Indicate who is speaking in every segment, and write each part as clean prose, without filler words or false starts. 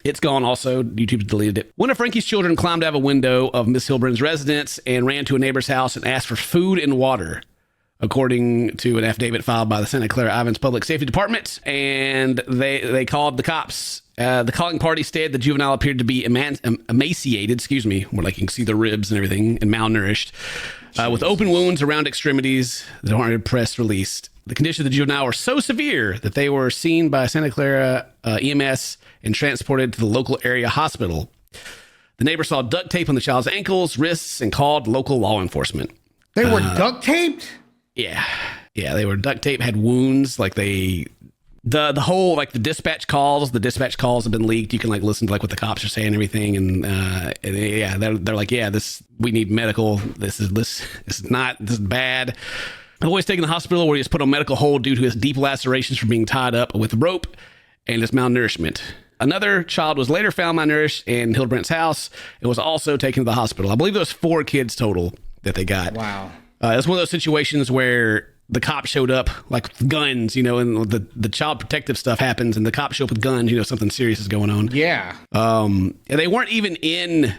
Speaker 1: It's gone also. YouTube deleted it. One of Frankie's children climbed out of a window of Miss Hilbrun's residence and ran to a neighbor's house and asked for food and water, according to an affidavit filed by the Santa Clara Islands Public Safety Department. And they called the cops. The calling party stated the juvenile appeared to be emaciated, where like you can see the ribs and everything, and malnourished, with open wounds around extremities that aren't press released. The condition of the juvenile were so severe that they were seen by Santa Clara EMS and transported to the local area hospital. The neighbor saw duct tape on the child's ankles, wrists, and called local law enforcement.
Speaker 2: They were duct taped?
Speaker 1: Yeah, they were duct tape, had wounds, like the whole, like the dispatch calls have been leaked. You can like listen to like what the cops are saying and everything. And they're like, we need medical. This is bad. The boy's taken to the hospital where he was put on medical hold due to his deep lacerations from being tied up with rope and his malnourishment. Another child was later found malnourished in Hildebrandt's house and was also taken to the hospital. I believe there was 4 kids total that they got.
Speaker 2: Wow.
Speaker 1: It's one of those situations where the cops showed up like with guns, and the child protective stuff happens and the cops show up with guns, something serious is going on.
Speaker 2: Yeah.
Speaker 1: And they weren't even in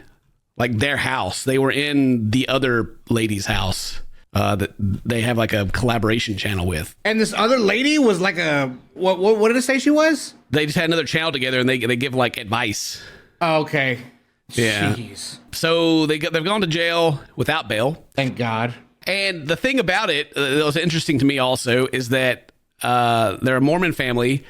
Speaker 1: like their house. They were in the other lady's house that they have like a collaboration channel with.
Speaker 2: And this other lady was like what did it say she was?
Speaker 1: They just had another channel together and they give like advice.
Speaker 2: Oh, okay.
Speaker 1: Yeah.
Speaker 2: Jeez.
Speaker 1: So they've gone to jail without bail.
Speaker 2: Thank God.
Speaker 1: And the thing about it that was interesting to me also is that they're a Mormon family.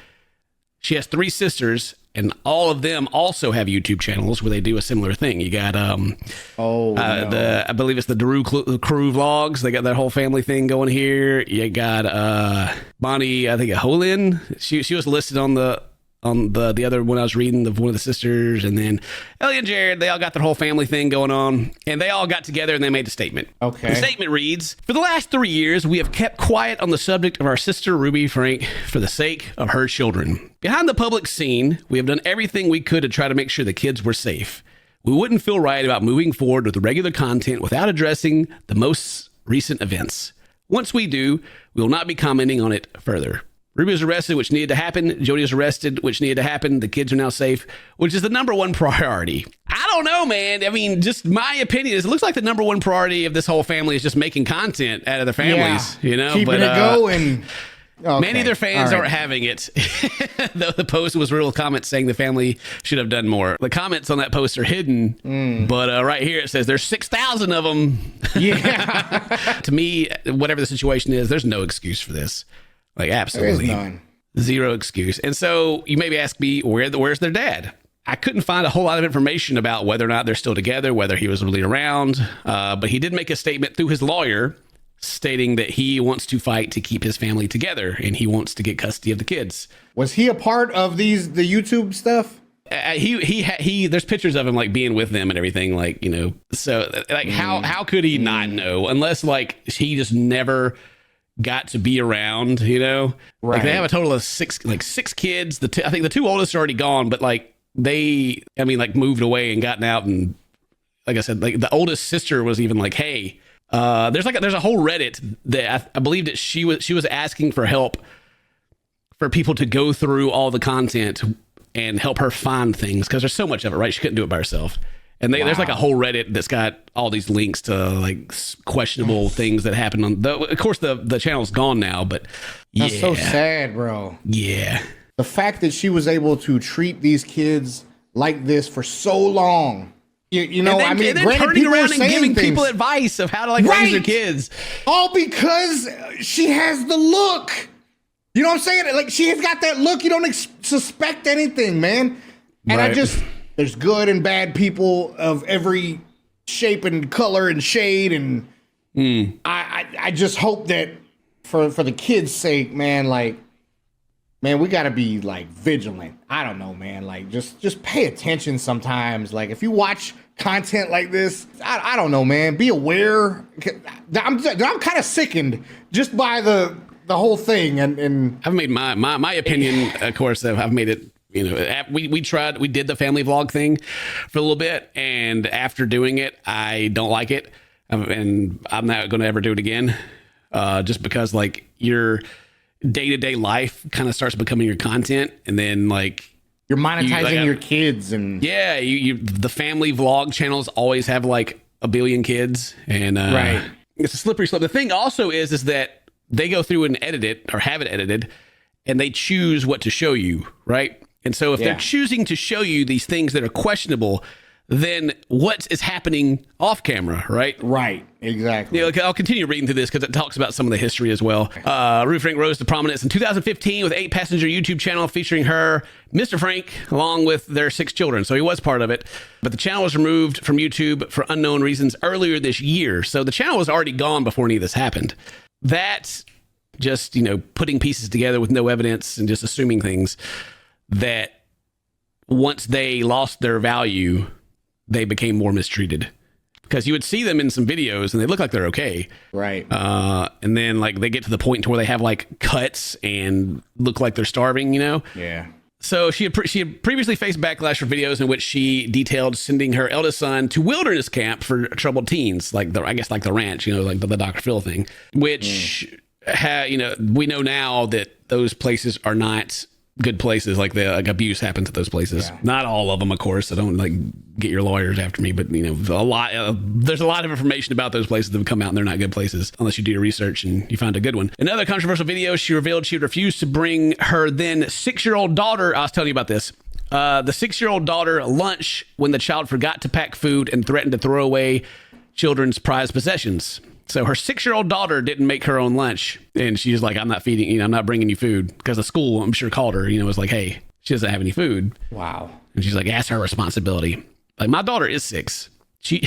Speaker 1: She has 3 sisters, and all of them also have YouTube channels where they do a similar thing. You got I believe it's the Daru Crew Vlogs. They got that whole family thing going here. You got Bonnie, I think Holin. She was listed on the other one I was reading, of one of the sisters, and then Ellie and Jared, they all got their whole family thing going on, and they all got together and they made a statement.
Speaker 2: Okay.
Speaker 1: The statement reads, "For the last 3 years, we have kept quiet on the subject of our sister Ruby Frank for the sake of her children. Behind the public scene, we have done everything we could to try to make sure the kids were safe. We wouldn't feel right about moving forward with the regular content without addressing the most recent events. Once we do, we will not be commenting on it further. Ruby was arrested, which needed to happen. Jody was arrested, which needed to happen. The kids are now safe, which is the number one priority." I don't know, man. I mean, just my opinion is it looks like the number one priority of this whole family is just making content out of their families,
Speaker 2: Keeping it going. Okay.
Speaker 1: Many of their fans aren't having it. The post was real comments saying the family should have done more. The comments on that post are hidden, but right here it says there's 6,000 of them.
Speaker 2: Yeah.
Speaker 1: To me, whatever the situation is, there's no excuse for this. Like, absolutely
Speaker 2: there is none.
Speaker 1: Zero excuse. And so you maybe ask me, where's their dad? I couldn't find a whole lot of information about whether or not they're still together, whether he was really around. But he did make a statement through his lawyer stating that he wants to fight to keep his family together and he wants to get custody of the kids.
Speaker 2: Was he a part of the YouTube stuff?
Speaker 1: He there's pictures of him like being with them and everything, like, so like how could he not know, unless like he just never got to be around,
Speaker 2: Right.
Speaker 1: Like they have a total of six kids. I think the 2 oldest are already gone, but like they moved away and gotten out, and like I said, like the oldest sister was even like, hey, there's a whole Reddit that I believe that she was asking for help for people to go through all the content and help her find things, because there's so much of it, right? She couldn't do it by herself. And there's like a whole Reddit that's got all these links to like questionable things that happened on of course the channel's gone now, but yeah.
Speaker 2: That's so sad, bro.
Speaker 1: Yeah.
Speaker 2: The fact that she was able to treat these kids like this for so long. And then
Speaker 1: turning around and giving people advice of how to raise their kids.
Speaker 2: All because she has the look. You know what I'm saying? Like, she has got that look. You don't suspect anything, man. And
Speaker 1: right.
Speaker 2: There's good and bad people of every shape and color and shade. And I just hope that for the kids' sake, man, we got to be vigilant. I don't know, man. Just pay attention sometimes. Like, if you watch content like this, I don't know, man. Be aware. I'm kind of sickened just by the whole thing. And
Speaker 1: I've made my opinion, of course, I've made it. We did the family vlog thing for a little bit, and after doing it, I don't like it, and I'm not going to ever do it again, just because your day-to-day life kind of starts becoming your content, and then
Speaker 2: you're monetizing your kids and
Speaker 1: yeah, the family vlog channels always have like a billion kids, and
Speaker 2: right.
Speaker 1: It's a slippery slope. The thing also is that they go through and edit it or have it edited, and they choose what to show you, right? And so if they're choosing to show you these things that are questionable, then what is happening off camera, right?
Speaker 2: Right, exactly.
Speaker 1: Yeah, I'll continue reading through this because it talks about some of the history as well. Ruby Frank rose to prominence in 2015 with 8-passenger YouTube channel featuring her, Mr. Frank, along with their 6 children. So he was part of it. But the channel was removed from YouTube for unknown reasons earlier this year. So the channel was already gone before any of this happened. That just, putting pieces together with no evidence and just assuming things that once they lost their value, they became more mistreated, because you would see them in some videos and they look like they're okay.
Speaker 2: Right.
Speaker 1: And then like they get to the point to where they have like cuts and look like they're starving,
Speaker 2: Yeah.
Speaker 1: So she had previously faced backlash for videos in which she detailed sending her eldest son to wilderness camp for troubled teens, like the ranch, like the Dr. Phil thing, which we know now that those places are not good places. Like abuse happens at those places. Not all of them, of course. So don't get your lawyers after me, but there's a lot of information about those places that have come out and they're not good places unless you do your research and you find a good one. In another controversial video, she revealed she would refuse to bring her then 6-year-old daughter. I was telling you about this. The 6-year-old daughter lunch when the child forgot to pack food and threatened to throw away children's prized possessions. So her 6-year-old daughter didn't make her own lunch, and she's like, I'm not feeding, I'm not bringing you food, because the school, I'm sure, called her, was like, hey, she doesn't have any food.
Speaker 2: Wow.
Speaker 1: And she's like, that's her responsibility. Like, my daughter is 6. She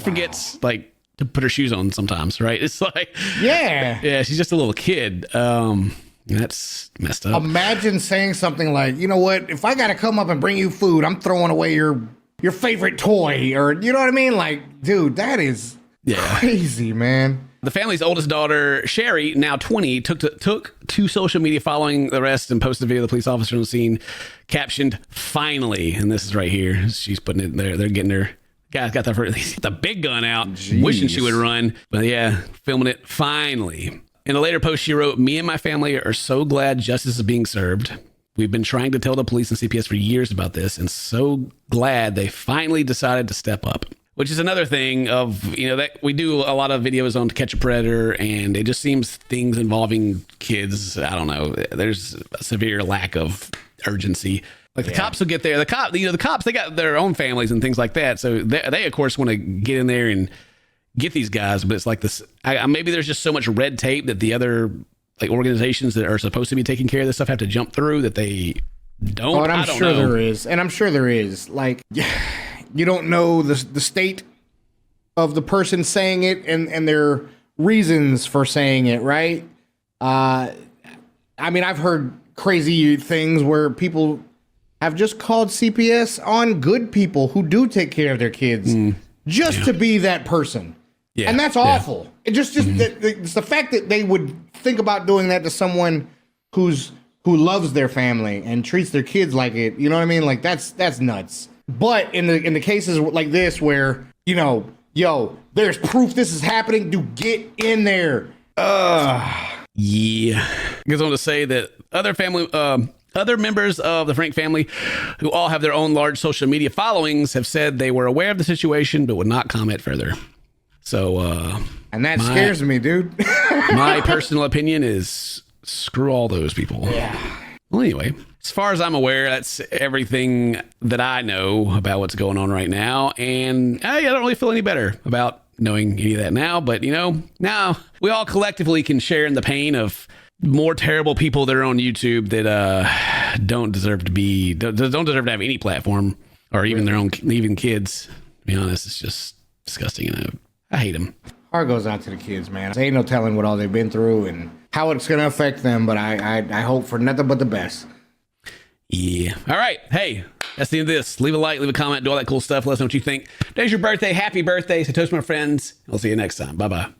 Speaker 1: forgets like to put her shoes on sometimes, right? It's like, yeah, she's just a little kid. That's messed up.
Speaker 2: Imagine saying something like, you know what, if I got to come up and bring you food, I'm throwing away your favorite toy, or you know what I mean? Like, dude, that is crazy, man.
Speaker 1: The family's oldest daughter, Sherry, now 20, took to social media following the arrest and posted a video of the police officer on the scene, captioned, "Finally." And this is right here. She's putting it there. They're getting her. Guys got the big gun out, wishing she would run. But yeah, filming it, finally. In a later post, she wrote, "Me and my family are so glad justice is being served. We've been trying to tell the police and CPS for years about this, and so glad they finally decided to step up." Which is another thing of, that we do a lot of videos on To Catch a Predator, and it just seems things involving kids, I don't know, there's a severe lack of urgency. Like the cops will get there. The cops, they got their own families and things like that. So they of course want to get in there and get these guys, but it's like this, maybe there's just so much red tape that the other like organizations that are supposed to be taking care of this stuff have to jump through that they don't.
Speaker 2: Oh, and I'm sure there is. And I'm sure there is. Like, you don't know the state of the person saying it and their reasons for saying it, right? I mean, I've heard crazy things where people have just called CPS on good people who do take care of their kids to be that person. Yeah. And that's awful. It just it's the fact that they would think about doing that to someone who loves their family and treats their kids like it. You know what I mean? Like that's nuts. But in the cases like this where, there's proof this is happening, get in there.
Speaker 1: Yeah. Goes on to say that other members of the Frank family, who all have their own large social media followings, have said they were aware of the situation but would not comment further. So,
Speaker 2: and that scares me, dude.
Speaker 1: My personal opinion is screw all those people.
Speaker 2: Yeah.
Speaker 1: Well, anyway, as far as I'm aware, that's everything that I know about what's going on right now. And I don't really feel any better about knowing any of that now. But, now we all collectively can share in the pain of more terrible people that are on YouTube that don't deserve to have any platform, or even their own, even kids. To be honest, it's just disgusting. I hate them.
Speaker 2: Heart goes out to the kids, man. There ain't no telling what all they've been through and how it's going to affect them, but I hope for nothing but the best.
Speaker 1: Yeah. All right. Hey, that's the end of this. Leave a like, leave a comment, do all that cool stuff. Let us know what you think. Today's your birthday. Happy birthday. So toast my friends. I'll see you next time. Bye-bye.